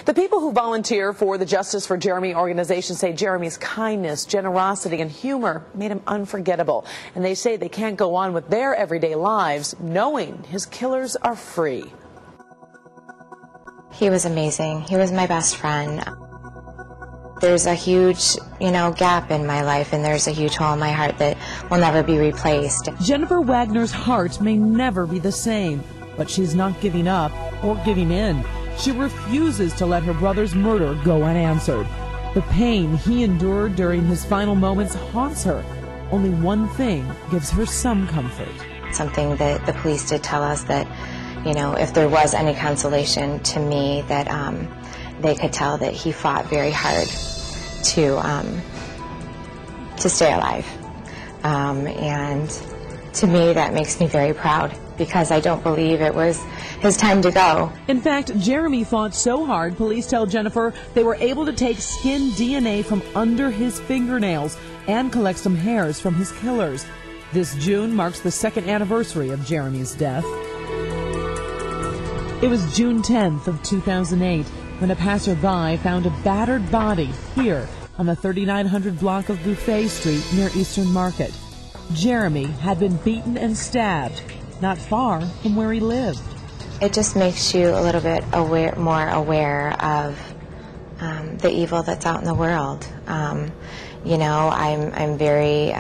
The people who volunteer for the Justice for Jeremy organization say Jeremy's kindness, generosity, and humor made him unforgettable. And they say they can't go on with their everyday lives knowing his killers are free. He was amazing. He was my best friend. There's a huge, gap in my life, and there's a huge hole in my heart that will never be replaced. Jennifer Wagner's heart may never be the same, but she's not giving up or giving in. She refuses to let her brother's murder go unanswered. The pain he endured during his final moments haunts her. Only one thing gives her some comfort. Something that the police did tell us that, if there was any consolation to me, that they could tell that he fought very hard to stay alive. And to me, that makes me very proud, because I don't believe it was his time to go. In fact, Jeremy fought so hard, police tell Jennifer they were able to take skin DNA from under his fingernails and collect some hairs from his killers. This June marks the second anniversary of Jeremy's death. It was June 10th of 2008 when a passerby found a battered body here on the 3900 block of Buffet Street near Eastern Market. Jeremy had been beaten and stabbed not far from where he lived. It just makes you a little bit more aware of the evil that's out in the world. I'm very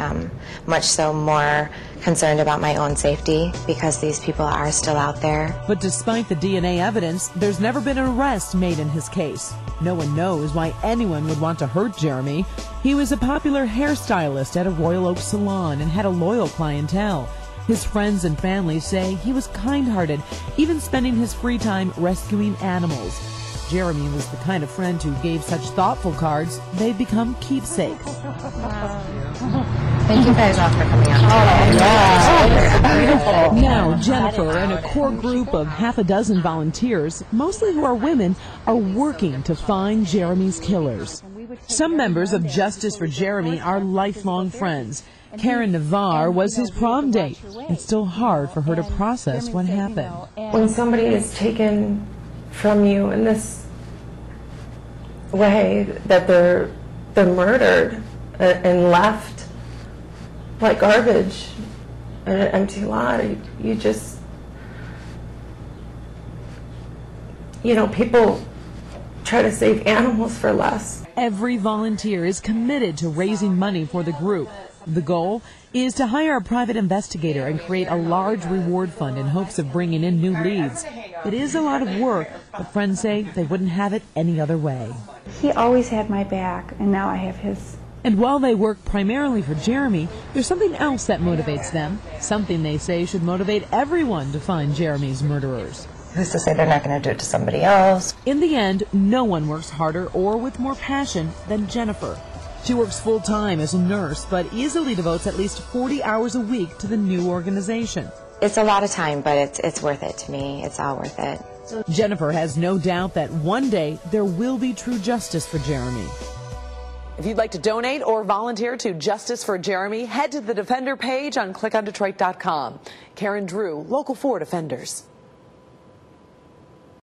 much so more concerned about my own safety, because these people are still out there. But despite the DNA evidence, there's never been an arrest made in his case. No one knows why anyone would want to hurt Jeremy. He was a popular hairstylist at a Royal Oak salon and had a loyal clientele. His friends and family say he was kind-hearted, even spending his free time rescuing animals. Jeremy was the kind of friend who gave such thoughtful cards, they've become keepsakes. Thank you guys all for coming out. Beautiful. Now, Jennifer and a core group of half a dozen volunteers, mostly who are women, are working to find Jeremy's killers. Some members of Justice for Jeremy are lifelong friends. Karen Navarre was his prom date. It's still hard for her to process what happened. When somebody is taken from you in this way, that they're murdered and left like garbage in an empty lot, you just, people try to save animals for less. Every volunteer is committed to raising money for the group. The goal is to hire a private investigator and create a large reward fund in hopes of bringing in new leads. It is a lot of work, but friends say they wouldn't have it any other way. He always had my back, and now I have his. And while they work primarily for Jeremy, there's something else that motivates them, something they say should motivate everyone to find Jeremy's murderers. Who's to say they're not going to do it to somebody else? In the end, no one works harder or with more passion than Jennifer. She works full-time as a nurse, but easily devotes at least 40 hours a week to the new organization. It's a lot of time, but it's worth it to me. It's all worth it. Jennifer has no doubt that one day there will be true justice for Jeremy. If you'd like to donate or volunteer to Justice for Jeremy, head to the Defender page on clickondetroit.com. Karen Drew, Local 4 Defenders.